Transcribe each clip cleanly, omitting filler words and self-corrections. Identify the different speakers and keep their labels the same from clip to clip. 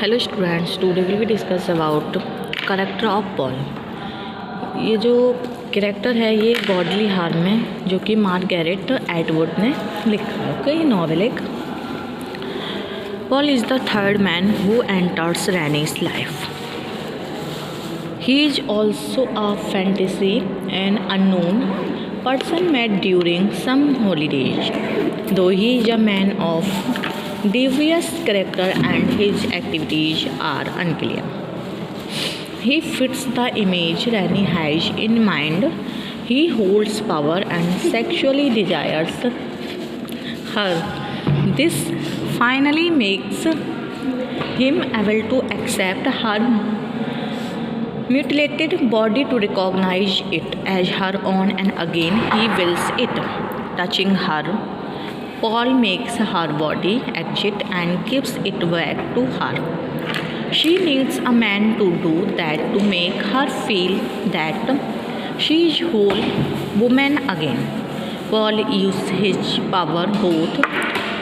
Speaker 1: Hello students, today will be discuss about character of Paul. ये जो character है ये बॉडली हार्म है, जो कि मार्गरेट एटवुड ने लिखा है। ओके, ये नॉवेल एक। Paul is the third man who enters Rainey's life. He is also a fantasy and unknown person met during some holidays, though he is a man of devious character and his activities are unclear. He fits the image Rani has in mind. He holds power and sexually desires her. This finally makes him able to accept her mutilated body to recognize it as her own, and again he wills it. Touching her, Paul makes her body exit and gives it back to her. She needs a man to do that to make her feel that she is whole woman again. Paul uses his power both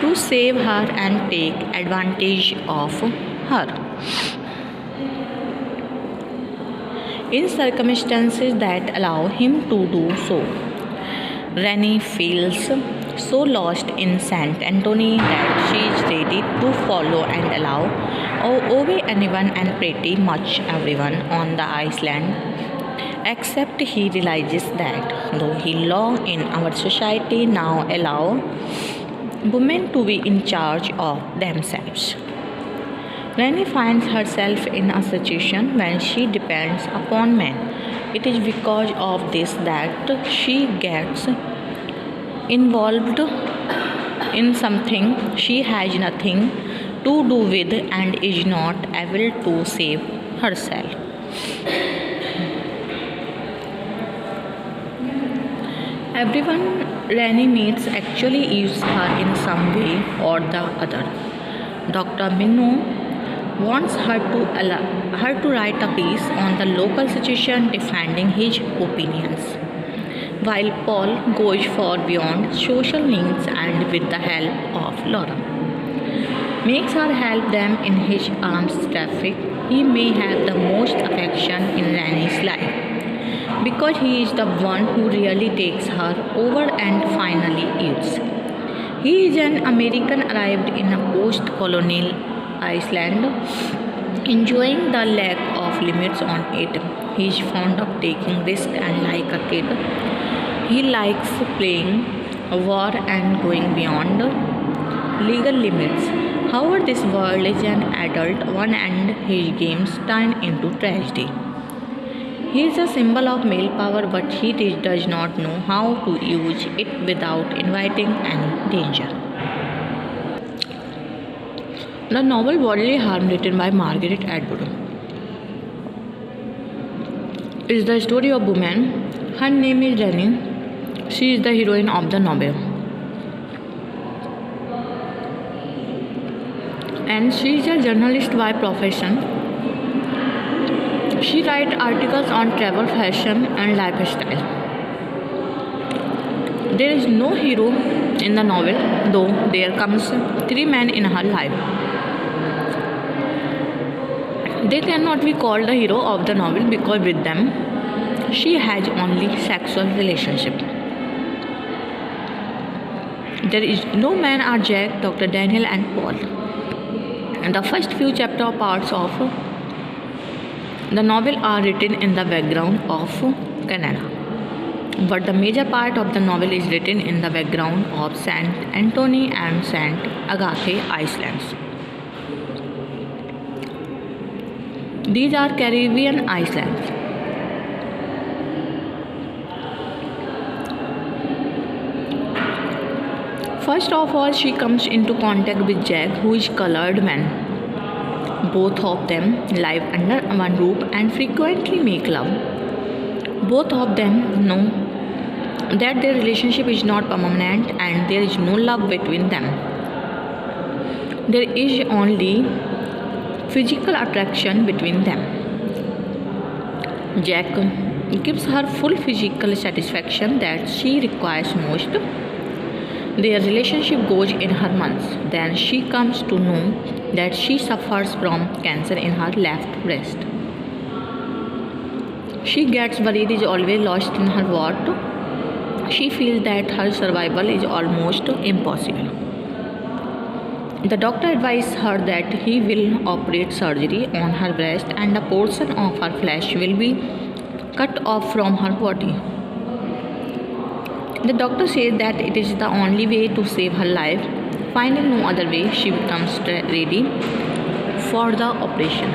Speaker 1: to save her and take advantage of her. In circumstances that allow him to do so. Rani feels so lost in Saint Anthony that she is ready to follow and allow or obey anyone and pretty much everyone on the island, except he realizes that though he law in our society now allow women to be in charge of themselves, Rani finds herself in a situation when she depends upon men. It is because of this that she gets involved in something she has nothing to do with and is not able to save herself. Everyone Rani meets actually uses her in some way or the other. Dr. Minnow wants her to write a piece on the local situation defending his opinions, while Paul goes far beyond social needs and with the help of Laura, makes her help them in his arms traffic. He may have the most affection in Rani's life because he is the one who really takes her over and finally eats. He is an American arrived in a post-colonial Iceland, enjoying the lack of limits on it. He is fond of taking risks and like a kid, he likes playing war and going beyond legal limits. However, this world is an adult one and his games turn into tragedy. He is a symbol of male power, but he does not know how to use it without inviting any danger. The novel Bodily Harm, written by Margaret Atwood, is the story of a woman. Her name is Rani. She is the heroine of the novel. And she is a journalist by profession. She writes articles on travel, fashion, and lifestyle. There is no hero in the novel, though there comes three men in her life. They cannot be called the hero of the novel because with them she has only sexual relationship. There is no man or Jack, Dr. Daniel and Paul. And the first few chapter parts of the novel are written in the background of Canada, but the major part of the novel is written in the background of Saint Anthony and Saint Agatha Islands. These are Caribbean islands. First of all, she comes into contact with Jack, who is a colored man. Both of them live under one roof and frequently make love. Both of them know that their relationship is not permanent and there is no love between them. There is only physical attraction between them. Jack gives her full physical satisfaction that she requires most. Their relationship goes in her months. Then she comes to know that she suffers from cancer in her left breast. She gets worried, is always lost in her work. She feels that her survival is almost impossible. The doctor advised her that he will operate surgery on her breast and a portion of her flesh will be cut off from her body. The doctor said that it is the only way to save her life. Finding no other way, she becomes ready for the operation.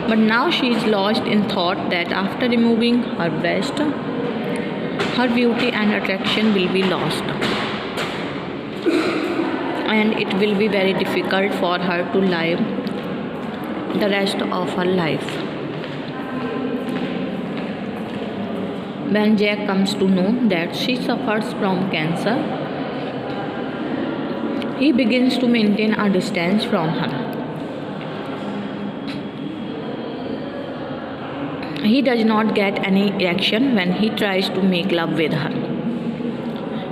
Speaker 1: But now she is lost in thought that after removing her breast, her beauty and attraction will be lost. And it will be very difficult for her to live the rest of her life. When Jack comes to know that she suffers from cancer, he begins to maintain a distance from her. He does not get any erection when he tries to make love with her.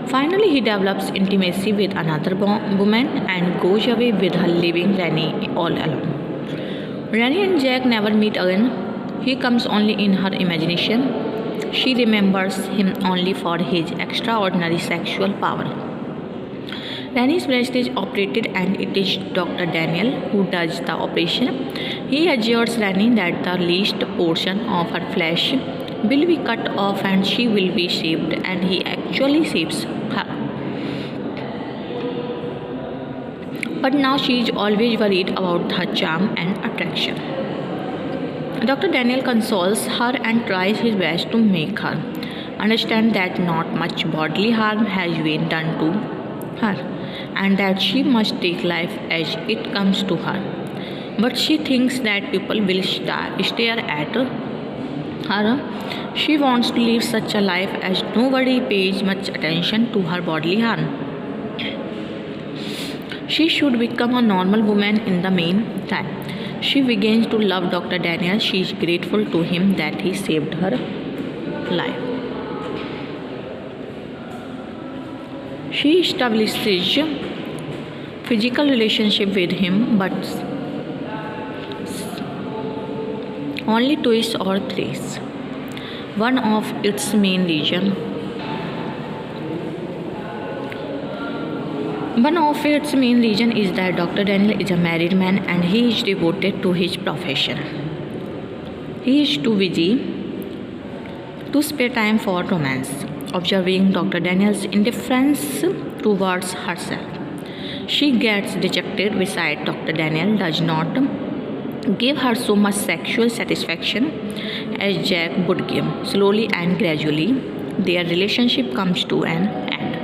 Speaker 1: Finally, he develops intimacy with another woman and goes away with her, leaving Rennie all alone. Rennie and Jack never meet again. He comes only in her imagination. She remembers him only for his extraordinary sexual power. Rennie's breast is operated and it is Dr. Daniel who does the operation. He assures Rennie that the least portion of her flesh will be cut off and she will be saved, and he actually saves her. But now she is always worried about her charm and attraction. Dr. Daniel consoles her and tries his best to make her understand that not much bodily harm has been done to her and that she must take life as it comes to her. But she thinks that people will stare at her. She wants to live such a life as nobody pays much attention to her bodily harm. She should become a normal woman in the meantime. She begins to love Dr. Daniel. She is grateful to him that he saved her life. She establishes physical relationship with him, but only twice or thrice. One of its main reason is that Dr. Daniel is a married man and he is devoted to his profession. He is too busy to spare time for romance. Observing Dr. Daniel's indifference towards herself, she gets dejected. Besides, Dr. Daniel does not give her so much sexual satisfaction as Jack would give. Slowly and gradually, their relationship comes to an end.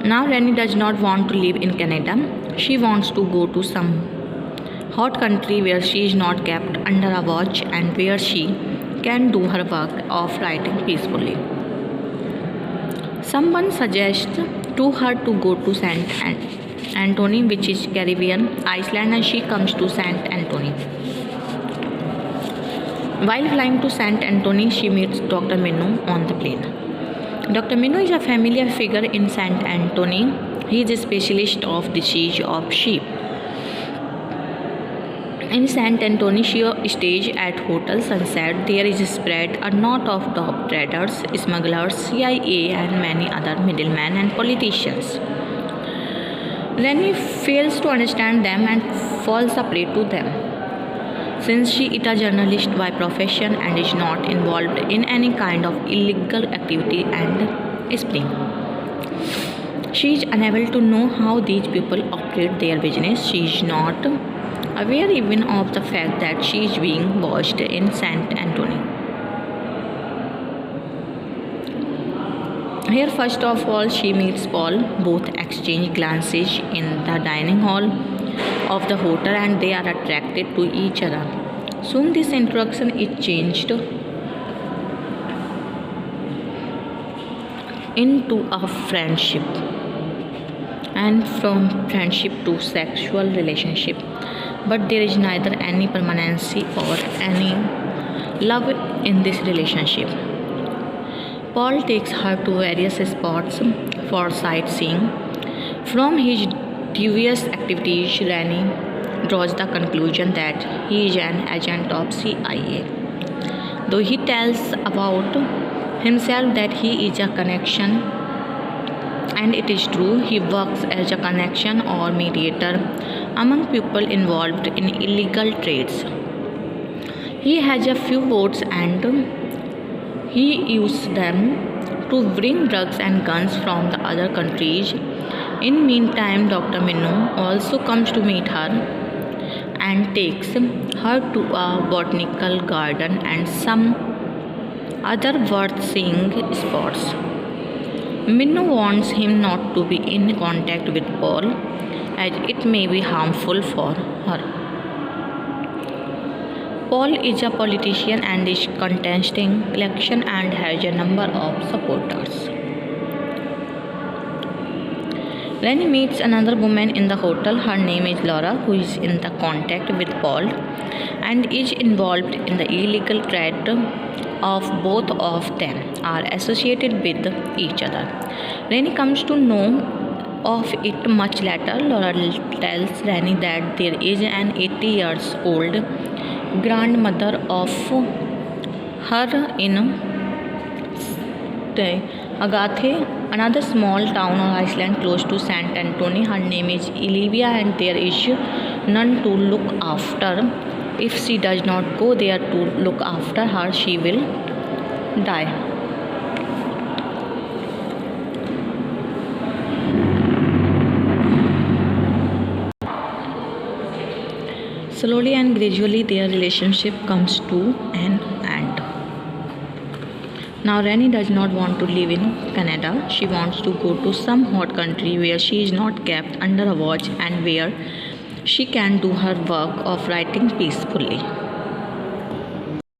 Speaker 1: Now Rennie does not want to live in Canada. She wants to go to some hot country where she is not kept under a watch and where she can do her work of writing peacefully. Someone suggests to her to go to St. Anthony, which is Caribbean island, and she comes to St. Anthony. While flying to St. Anthony, she meets Dr. Minnow on the plane. Dr. Minnow is a familiar figure in St. Anthony. He is a specialist of disease of sheep. In St. Anthony, she stays at Hotel Sunset. There is spread a knot of top traders, smugglers, CIA, and many other middlemen and politicians. Rennie fails to understand them and falls a prey to them. Since she is a journalist by profession and is not involved in any kind of illegal activity and spying, she is unable to know how these people operate their business. She is not aware even of the fact that she is being watched in St. Anthony. Here, first of all, she meets Paul. Both exchange glances in the dining hall of the hotel and they are attracted to each other. Soon this introduction is changed into a friendship, and from friendship to sexual relationship. But there is neither any permanency or any love in this relationship. Paul takes her to various spots for sightseeing. From his dubious activities, Rani draws the conclusion that he is an agent of CIA. Though he tells about himself that he is a connection, and it is true, he works as a connection or mediator among people involved in illegal trades. He has a few votes and he uses them to bring drugs and guns from the other countries. In meantime, Dr. Minnu also comes to meet her and takes her to a botanical garden and some other worth seeing spots. Minnu warns him not to be in contact with Paul as it may be harmful for her. Paul is a politician and is contesting election and has a number of supporters. Rani meets another woman in the hotel. Her name is Laura, who is in the contact with Paul and is involved in the illegal trade of both of them are associated with each other. Rani comes to know of it much later. Laura tells Rani that there is an 80 years old grandmother of her in Agathe, another small town or island close to Saint Antonio. Her name is Olivia and there is none to look after. If she does not go there to look after her, she will die. Slowly and gradually their relationship comes to an end. Now Rani does not want to live in Canada. She wants to go to some hot country where she is not kept under a watch and where she can do her work of writing peacefully.